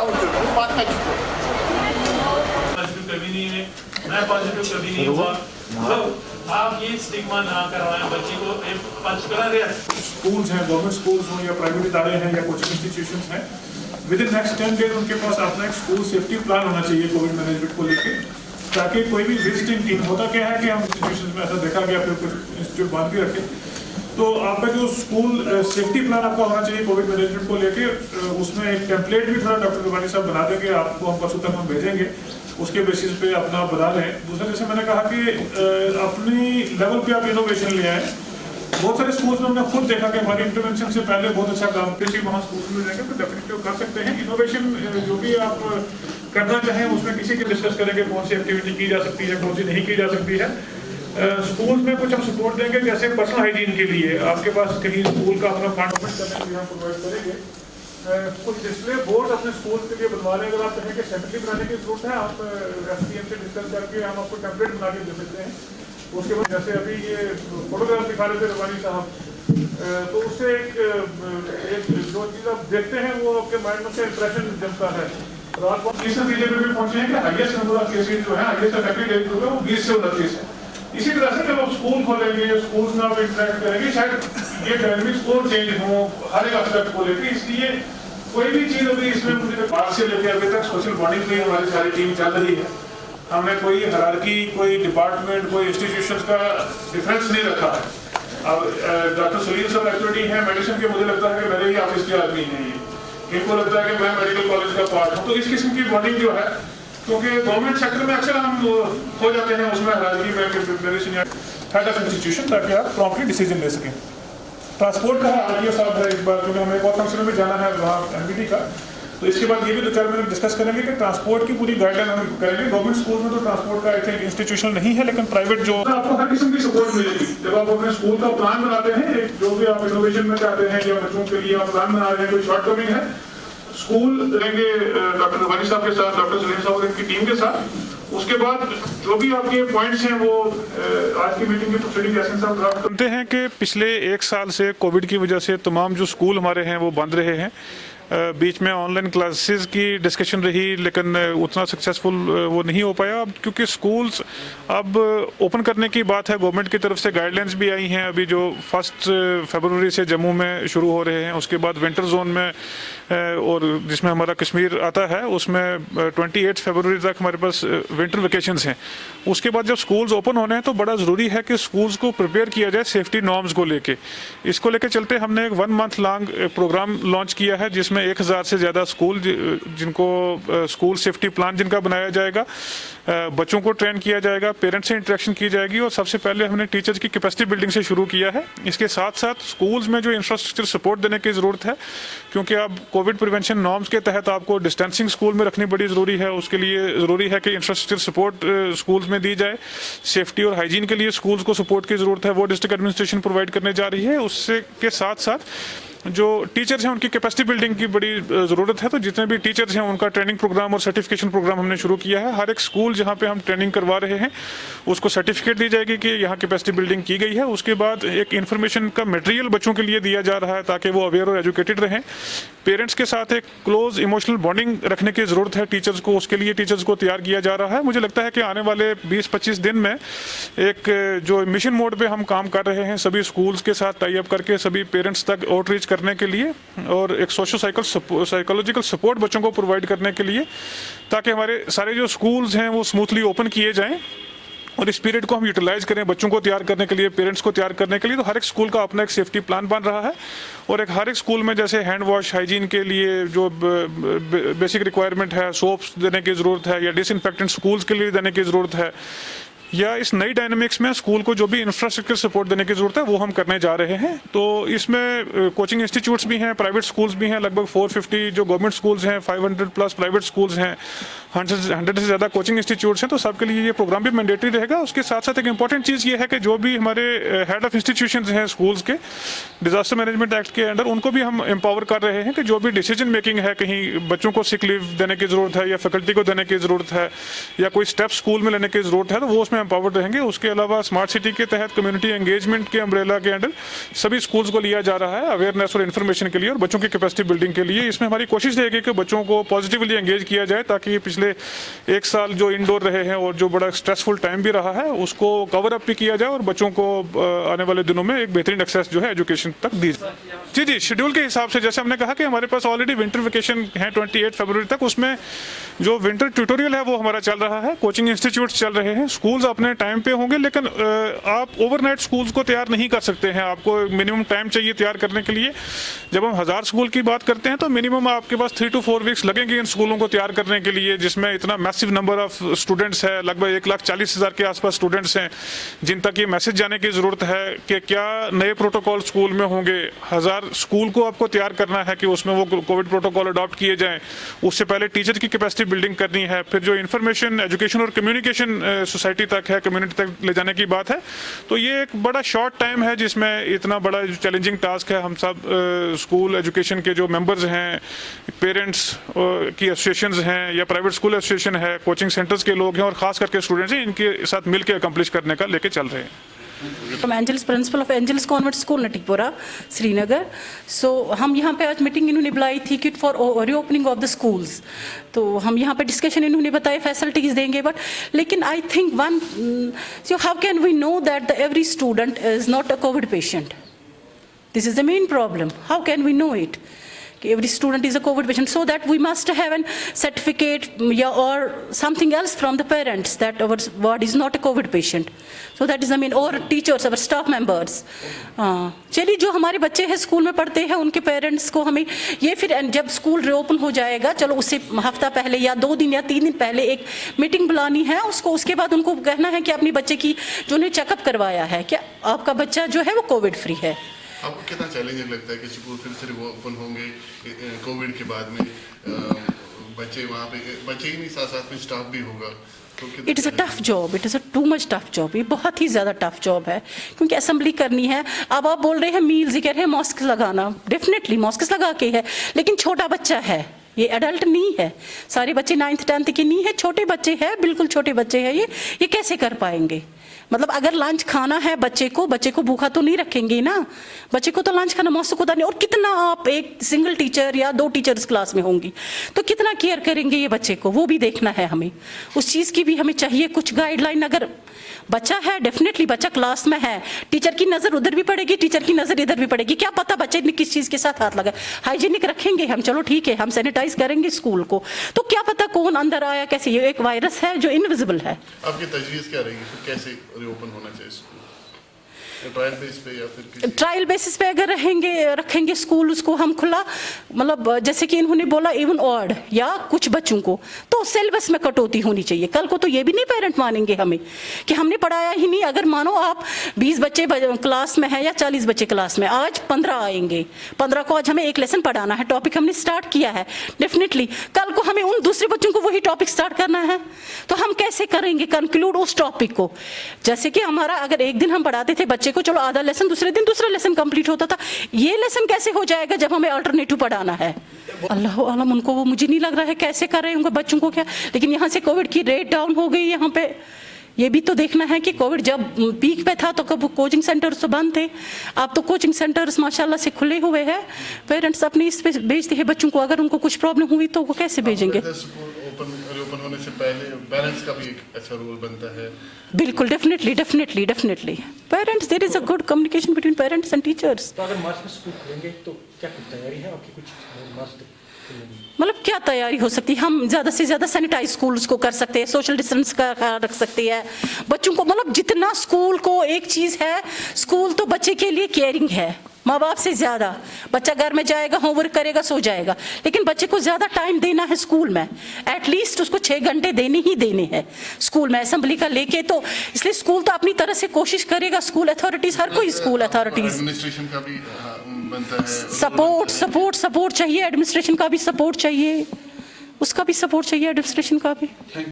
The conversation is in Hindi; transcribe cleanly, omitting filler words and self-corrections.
बात कर चुका हूं। पॉजिटिव कभी नहीं है, मैं पॉजिटिव कभी नहीं हुआ। तो आप ये स्टिग्मा ना करवाएं बच्चे को। एक पर्टिकुलर स्कूल्स हैं, गवर्नमेंट स्कूल्स हों या प्राइवेट इदारे हैं या कोचिंग इंस्टीट्यूशंस हैं, विद इन नेक्स्ट 10 डेज उनके पास अपना एक स्कूल सेफ्टी प्लान होना चाहिए कोविड मैनेजमेंट को लेकर, ताकि कोई भी विजिटिंग टीम, होता क्या है कि हम इंस्टीट्यूशंस में ऐसा देखा गया, फिर कुछ इंस्टीट्यूट बांध भी रखे, तो आपका जो स्कूल सेफ्टी प्लान आपका होना चाहिए कोविड मैनेजमेंट को लेके, उसमें एक टेम्पलेट भी थोड़ा डॉक्टर रुबानी साहब बना देंगे, आपको हम परसों तक हम भेजेंगे, उसके बेसिस पे अपना बना लें। दूसरा, जैसे मैंने कहा कि अपनी लेवल पे आप इनोवेशन ले आए। बहुत सारे स्कूल्स में हमने खुद देखा कि हमारी इंटरवेंशन से पहले बहुत अच्छा काम किसी वहाँ स्कूल में जाएंगे तो डेफिनेटली कर सकते हैं। इनोवेशन जो भी आप करना चाहें उसमें किसी की डिस्कस करेंगे कौन सी एक्टिविटी की जा सकती है, कौन सी नहीं की जा सकती है। स्कूल्स में कुछ हम सपोर्ट देंगे, जैसे पर्सनल हाइजीन के लिए आपके पास कहीं स्कूल का अपना फंड ओपन करने के लिए हम प्रोवाइड करेंगे। कुछ डिस्प्ले बोर्ड अपने स्कूल के लिए बनवा लें, अगर आप कहें कि सेंट्रली बनाने की जरूरत है, आप SPM से डिस्कस करके हम आपको टेम्पलेट बना के दे सकते हैं। उसके बाद जैसे अभी ये फोटोग्राफ दिखा रहे थे रुबानी साहब, तो उससे एक जो चीज़ आप देखते हैं वो आपके माइंड में से इंप्रेशन जमता है। रात को इस नतीजे पे भी पहुंचे हैं कि हाईएस्ट नंबर ऑफ केसेज जो है, हाईएस्ट अफेक्टेड एज ग्रुप है वो 20 से 29 है। इसी तरह से जब आप स्कूल खोलेंगे, स्कूल में आप इंटरेक्ट करेंगे, शायद ये डायनेमिक्स और चेंज हो हर एक एस्पेक्ट को लेकर। इसलिए कोई भी चीज़ अभी इसमें मुझे बात से लेकर अभी तक सोशल बॉन्डिंग की हमारी सारी टीम चल रही है। हमने कोई हायरार्की, कोई डिपार्टमेंट, कोई इंस्टीट्यूशंस का डिफरेंस नहीं रखा है। अब डॉक्टर सलीम साहब एक्चुअली हैं मेडिसिन के, मुझे लगता है कि मेरे ही ऑफिस के आदमी हैं ये, इनको लगता है कि मैं मेडिकल कॉलेज का पार्ट हूँ। तो इस किस्म की बॉन्डिंग जो है, क्योंकि गवर्नमेंट सेक्टर में अक्सर हम हो जाते हैं उसमें हायरार्की में मेडिसिन या हेड ऑफ इंस्टीट्यूशन, ताकि आप प्रॉम्प्टली डिसीजन ले सकें। ट्रांसपोर्ट का RTO साहब है इस बार, क्योंकि हमें एक और फंक्शन में भी जाना है वहाँ MBD का, तो इसके बाद ये भी 2-4 मिनट डिस्कस करेंगे कि ट्रांसपोर्ट की पूरी गाइडलाइन हम करेंगे। गवर्नमेंट स्कूल में तो ट्रांसपोर्ट का आई थिंक इंस्टीट्यूशन नहीं है, लेकिन प्राइवेट जो आपको हर किस्म की सपोर्ट मिलेगी। जब आप अपने स्कूल का प्लान बनाते हैं, जो भी आप इनोवेशन में चाहते हैं या बच्चों के लिए आप प्लान बना रहे हैं, कोई शॉर्ट कमिंग है, स्कूल रहेंगे डॉक्टर रुबानी साहब के साथ, डॉक्टर सलीम साहब और इनकी टीम के साथ। उसके बाद जो भी आपके पॉइंट्स हैं वो आज की मीटिंग के प्रोसीडिंग एसेंस साहब ड्राफ्ट जानते हैं कि पिछले 1 साल से कोविड की वजह से तमाम जो स्कूल हमारे हैं वो बंद रहे हैं। बीच में ऑनलाइन क्लासेस की डिस्कशन रही, लेकिन उतना सक्सेसफुल वो नहीं हो पाया। अब क्योंकि स्कूल्स अब ओपन करने की बात है, गवर्नमेंट की तरफ से गाइडलाइंस भी आई हैं अभी, जो 1 फरवरी से जम्मू में शुरू हो रहे हैं। उसके बाद विंटर जोन में और जिसमें हमारा कश्मीर आता है, उसमें 28 फरवरी तक हमारे पास विंटर वेकेशंस हैं। उसके बाद जब स्कूल्स ओपन होने हैं तो बड़ा ज़रूरी है कि स्कूल्स को प्रिपेयर किया जाए सेफ्टी नॉर्म्स को लेके। इसको लेके चलते हमने एक 1 मंथ लॉन्ग प्रोग्राम लॉन्च किया है, जिसमें 1000 से ज़्यादा स्कूल जिनको स्कूल सेफ्टी प्लान जिनका बनाया जाएगा, बच्चों को ट्रेन किया जाएगा, पेरेंट्स से इंटरेक्शन की जाएगी, और सबसे पहले हमने टीचर्स की कैपेसिटी बिल्डिंग से शुरू किया है। इसके साथ साथ स्कूल्स में जो इंफ्रास्ट्रक्चर सपोर्ट देने की ज़रूरत है, क्योंकि अब कोविड प्रिवेंशन नॉर्म्स के तहत आपको डिस्टेंसिंग स्कूल में रखनी बड़ी ज़रूरी है। उसके लिए ज़रूरी है कि इंफ्रास्ट्रक्चर सपोर्ट स्कूल्स में दी जाए। सेफ्टी और हाइजीन के लिए स्कूल्स को सपोर्ट की ज़रूरत है, वो डिस्ट्रिक्ट एडमिनिस्ट्रेशन प्रोवाइड करने जा रही है। उससे के साथ साथ जो टीचर्स हैं उनकी कैपेसिटी बिल्डिंग की बड़ी ज़रूरत है। तो जितने भी टीचर्स हैं उनका ट्रेनिंग प्रोग्राम और सर्टिफिकेशन प्रोग्राम हमने शुरू किया है। हर एक स्कूल जहां पे हम ट्रेनिंग करवा रहे हैं उसको सर्टिफिकेट दी जाएगी कि यहाँ कैपेसिटी बिल्डिंग की गई है। उसके बाद एक इन्फॉर्मेशन का मटेरियल बच्चों के लिए दिया जा रहा है ताकि वो अवेयर और एजुकेटेड रहें। पेरेंट्स के साथ एक क्लोज इमोशनल बॉन्डिंग रखने की ज़रूरत है टीचर्स को, उसके लिए टीचर्स को तैयार किया जा रहा है। मुझे लगता है कि आने वाले 20-25 दिन में एक जो मिशन मोड पे हम काम कर रहे हैं, सभी स्कूल्स के साथ टाई अप करके सभी पेरेंट्स तक आउटरीच करने के लिए और एक साइकोलॉजिकल सपोर्ट बच्चों को प्रोवाइड करने के लिए, ताकि हमारे सारे जो स्कूल्स हैं वो स्मूथली ओपन किए जाएं। और इस पीरियड को हम यूटिलाइज करें बच्चों को तैयार करने के लिए, पेरेंट्स को तैयार करने के लिए। तो हर एक स्कूल का अपना एक सेफ्टी प्लान बन रहा है, और हर एक स्कूल में जैसे हैंड वॉश हाइजीन के लिए जो बेसिक रिक्वायरमेंट है, सोप्स देने की ज़रूरत है, या डिसइंफेक्टेंट स्कूल्स के लिए देने की ज़रूरत है, या इस नई डायनामिक्स में स्कूल को जो भी इंफ्रास्ट्रक्चर सपोर्ट देने की ज़रूरत है वो हम करने जा रहे हैं। तो इसमें कोचिंग इंस्टीट्यूट्स भी हैं, प्राइवेट स्कूल्स भी हैं, लगभग 450 जो गवर्नमेंट स्कूल्स हैं, 500+ प्राइवेट स्कूल्स हैं, 100 से ज़्यादा कोचिंग इंस्टीट्यूट्स हैं। तो सबके लिए ये प्रोग्राम भी मैंडेटरी रहेगा। उसके साथ साथ एक इंपॉर्टेंट चीज़ ये है कि जो भी हमारे हेड ऑफ इंस्टीट्यूशंस हैं स्कूल्स के डिजास्टर मैनेजमेंट एक्ट के अंडर, उनको भी हम एम्पावर कर रहे हैं कि जो भी डिसीजन मेकिंग है, कहीं बच्चों को सिक लीव देने की ज़रूरत है या फैकल्टी को देने की ज़रूरत है या कोई स्टेप स्कूल में लेने की ज़रूरत है, तो वो उसमें इसमें एम्पावर्ड रहेंगे। उसके अलावा स्मार्ट सिटी के तहत कम्युनिटी एंगेजमेंट के अम्ब्रेला के अंडर सभी स्कूल्स को लिया जा रहा है अवेयरनेस और इन्फॉर्मेशन के लिए और बच्चों की कैपेसिटी बिल्डिंग के लिए। इसमें हमारी कोशिश रहेगी कि बच्चों को पॉजिटिवली एंगेज किया जाए ताकि पिछले एक साल जो इंडोर रहे हैं और जो बड़ा स्ट्रेसफुल टाइम भी रहा है उसको कवर अप भी किया जाए और बच्चों को आने वाले दिनों में एक बेहतरीन एक्सेस जो है एजुकेशन तक दी जाए। जी, शेड्यूल के हिसाब से जैसे हमने कहा कि हमारे पास ऑलरेडी विंटर वेकेशन है 28 फरवरी तक, उसमें जो विंटर ट्यूटोरियल है वो हमारा चल रहा है, कोचिंग इंस्टीट्यूट्स चल रहे हैं, स्कूल्स अपने टाइम पे होंगे, लेकिन आप ओवरनाइट स्कूल्स को तैयार नहीं कर सकते हैं, आपको मिनिमम टाइम चाहिए तैयार करने के लिए। जब हम 1000 स्कूल की बात करते हैं तो मिनिमम आपके पास 3 to 4 वीक्स लगेंगे इन स्कूलों को तैयार करने के लिए, जिसमें इतना मैसिव नंबर ऑफ स्टूडेंट्स है, लगभग 1,40,000 के आसपास स्टूडेंट्स हैं जिन तक ये मैसेज जाने की ज़रूरत है कि क्या नए प्रोटोकॉल स्कूल में होंगे। 1000 स्कूल को आपको तैयार करना है कि उसमें वो कोविड प्रोटोकॉल अडॉप्ट किए जाएं, उससे पहले टीचर की कैपेसिटी बिल्डिंग करनी है, फिर जो इन्फॉर्मेशन एजुकेशन और कम्युनिकेशन सोसाइटी तक है, कम्युनिटी तक ले जाने की बात है। तो ये एक बड़ा शॉर्ट टाइम है जिसमें इतना बड़ा चैलेंजिंग टास्क है। हम सब स्कूल एजुकेशन के जो मेंबर्स हैं, पेरेंट्स की एसोसिएशंस हैं या प्राइवेट स्कूल एसोसिएशन है, कोचिंग सेंटर्स के लोग हैं और खास करके स्टूडेंट्स हैं, इनके साथ मिलकर अकम्प्लिश करने का लेके चल रहे हैं। From Angels, principal of Angels convent school Natipura Srinagar. So हम यहाँ पे आज मीटिंग इन्होंने बुलाई थी कि for reopening of the schools, तो हम यहाँ पे डिस्कशन इन्होंने बताए फैसिलिटीज़ देंगे, बट लेकिन I think one, so how can we know that every student is not a COVID patient? This is the main problem. How can we know it? Every student is a COVID patient, so that we must have a certificate or something else from the parents that our ward is not a COVID patient. So that is, I mean, or teachers, our staff members. चलिए, जो हमारे बच्चे हैं स्कूल में पढ़ते हैं उनके पेरेंट्स को हमें ये फिर जब स्कूल रीओपन हो जाएगा, चलो उससे हफ्ता पहले या 2 दिन या 3 दिन पहले एक मीटिंग बुलानी है उसको, उसके बाद उनको कहना है कि अपने बच्चे की जो उन्हें चेकअप करवाया है, क्या आपका बच्चा जो है वो कोविड फ्री है। आपको कितना चैलेंजिंग लगता है कि स्कूल फिर से ओपन होंगे कोविड के बाद में, बच्चे वहाँ पे, बच्चे ही नहीं साथ साथ में स्टाफ भी होगा, तो it is a tough job, it is a too much tough job, ये बहुत ही ज़्यादा टफ जॉब है क्योंकि असेंबली करनी है। अब आप बोल रहे हैं मील्स, ये कह रहे हैं मास्क लगाना, डेफिनेटली मास्क लगा के है, लेकिन छोटा बच्चा है, ये एडल्ट नहीं है, सारे बच्चे 9th 10th के नहीं है, छोटे बच्चे हैं, बिल्कुल छोटे बच्चे हैं, ये कैसे कर पाएंगे? मतलब अगर लंच खाना है बच्चे को भूखा तो नहीं रखेंगे ना, बच्चे को तो लंच खाना मौसम होता नहीं। और कितना आप एक सिंगल टीचर या 2 टीचर्स क्लास में होंगी तो कितना केयर करेंगे ये बच्चे को, वो भी देखना है हमें, उस चीज़ की भी हमें चाहिए कुछ गाइडलाइन। अगर बच्चा है, डेफिनेटली बच्चा क्लास में है, टीचर की नज़र उधर भी पड़ेगी, टीचर की नज़र इधर भी पड़ेगी, क्या पता बच्चे ने किस चीज़ के साथ हाथ लगा। हाइजीनिक रखेंगे हम, चलो ठीक है, हम सैनिटाइज करेंगे स्कूल को, तो क्या पता कौन अंदर आया कैसे, ये एक वायरस है जो इनविजिबल है। आपकी तजवीज़ क्या रहेगी, फिर कैसे रीओपन होना चाहिए स्कूल? ट्रायल बेस पे या फिर ट्रायल बेसिस पे अगर रखेंगे स्कूल, उसको हम खुला, मतलब जैसे कि इन्होंने बोला इवन ऑड या कुछ बच्चों को, तो सिलेबस में कटौती होनी चाहिए। कल को तो ये भी नहीं पेरेंट मानेंगे हमें कि हमने पढ़ाया ही नहीं। अगर मानो आप 20 बच्चे क्लास में है या 40 बच्चे क्लास में, आज 15 आएंगे, 15 को आज हमें एक लेसन पढ़ाना है, टॉपिक हमने स्टार्ट किया है, डेफिनेटली कल को हमें उन दूसरे बच्चों को वही टॉपिक स्टार्ट करना है, तो हम कैसे करेंगे कंक्लूड उस टॉपिक को? जैसे कि हमारा अगर एक दिन हम पढ़ाते थे बच्चे को, चलो आधा लेसन, दूसरे दिन दूसरा लेसन कंप्लीट होता था, ये लेसन कैसे हो जाएगा जब हमें अल्टरनेटिव पढ़ाना है? अल्लाह आलम, उनको वो मुझे नहीं लग रहा है कैसे कर रहे होंगे बच्चों को क्या, लेकिन यहाँ से कोविड की रेट डाउन हो गई। यहाँ पे ये भी तो देखना है कि कोविड जब पीक पे था तो कब कोचिंग सेंटर्स तो बंद थे, अब तो कोचिंग सेंटर्स माशाल्लाह से खुले हुए हैं। पेरेंट्स अपने इस पे भेजते हैं बच्चों को, अगर उनको कुछ प्रॉब्लम हुई तो वो कैसे भेजेंगे? ओपन होने से पहले पेरेंट्स का भी एक अच्छा रोल बनता है। बिल्कुल, definitely parents, there is a good communication between parents and teachers. तो अगर मार्च में स्कूल खुलेंगे तो क्या कुछ तैयारी है आपकी, कुछ मार्च तक? मतलब क्या तैयारी हो सकती है? हम ज़्यादा से ज़्यादा सैनिटाइज स्कूल्स को कर सकते हैं, सोशल डिस्टेंस का ख्याल रख सकते हैं बच्चों को। मतलब जितना स्कूल को एक चीज़ है, स्कूल तो बच्चे के लिए केयरिंग है, माँ बाप से ज़्यादा। बच्चा घर में जाएगा, होमवर्क करेगा, सो जाएगा, लेकिन बच्चे को ज़्यादा टाइम देना है स्कूल में, एटलीस्ट उसको 6 घंटे देने ही देने हैं स्कूल में असेंबली का लेके। तो इसलिए स्कूल तो अपनी तरह से कोशिश करेगा, स्कूल अथॉरिटीज़, हर कोई स्कूल अथॉरिटीज़, एडमिनिस्ट्रेशन का भी बनता है सपोर्ट चाहिए, एडमिनिस्ट्रेशन का भी सपोर्ट चाहिए, उसका भी सपोर्ट चाहिए, एडमिनिस्ट्रेशन का भी।